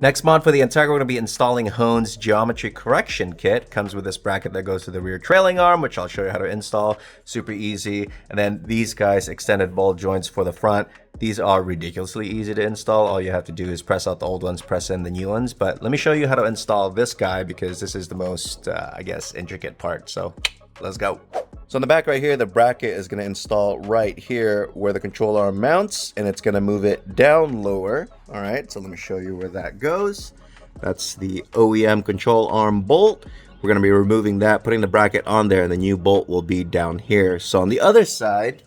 Next mod for the Integra, we're going to be installing Hone's Geometry Correction Kit. Comes with this bracket that goes to the rear trailing arm, which I'll show you how to install. Super easy. And then these guys, extended ball joints for the front. These are ridiculously easy to install. All you have to do is press out the old ones, press in the new ones. But let me show you how to install this guy because this is the most, I guess, intricate part. So let's go. So in the back right here, the bracket is going to install right here where the control arm mounts, and it's going to move it down lower. All right, so let me show you where that goes. That's the OEM control arm bolt. We're going to be removing that, putting the bracket on there, and the new bolt will be down here. So on the other side,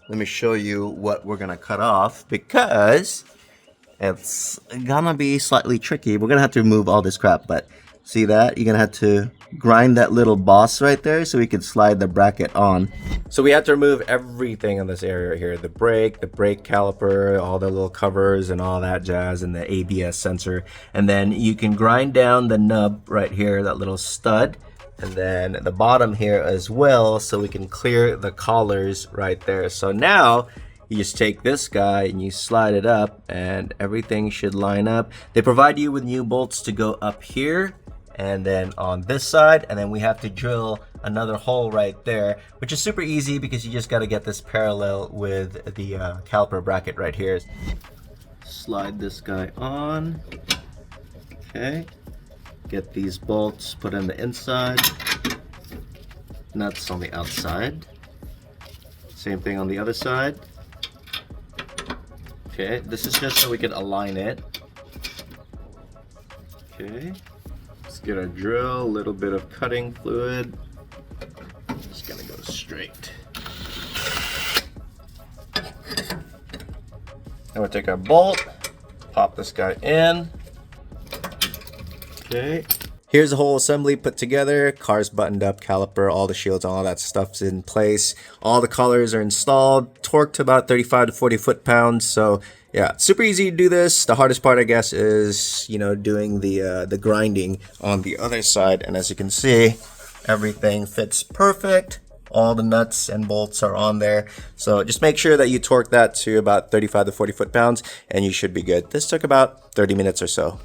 let me show you what we're going to cut off because it's going to be slightly tricky. We're going to have to remove all this crap, but see that? You're going to have to grind that little boss right there so we can slide the bracket on. So we have to remove everything in this area right here. The brake caliper, all the little covers and all that jazz, and the ABS sensor. And then you can grind down the nub right here, that little stud. And then the bottom here as well, so we can clear the collars right there. So now you just take this guy and you slide it up and everything should line up. They provide you with new bolts to go up here and then on this side, and then we have to drill another hole right there, which is super easy because you just got to get this parallel with the caliper bracket right here. Slide this guy on. Okay, get these bolts put in the inside, nuts on the outside, same thing on the other side. Okay, this is just so we can align it. Okay, let's get our drill, a little bit of cutting fluid. Just gonna go straight. Now we'll take our bolt, pop this guy in. Okay. Here's the whole assembly put together. Car's buttoned up, caliper, all the shields, all that stuff's in place. All the collars are installed, torqued to about 35 to 40 foot-pounds. So yeah, super easy to do this. The hardest part, I guess, is, you know, doing the grinding on the other side. And as you can see, everything fits perfect. All the nuts and bolts are on there. So just make sure that you torque that to about 35 to 40 foot-pounds and you should be good. This took about 30 minutes or so.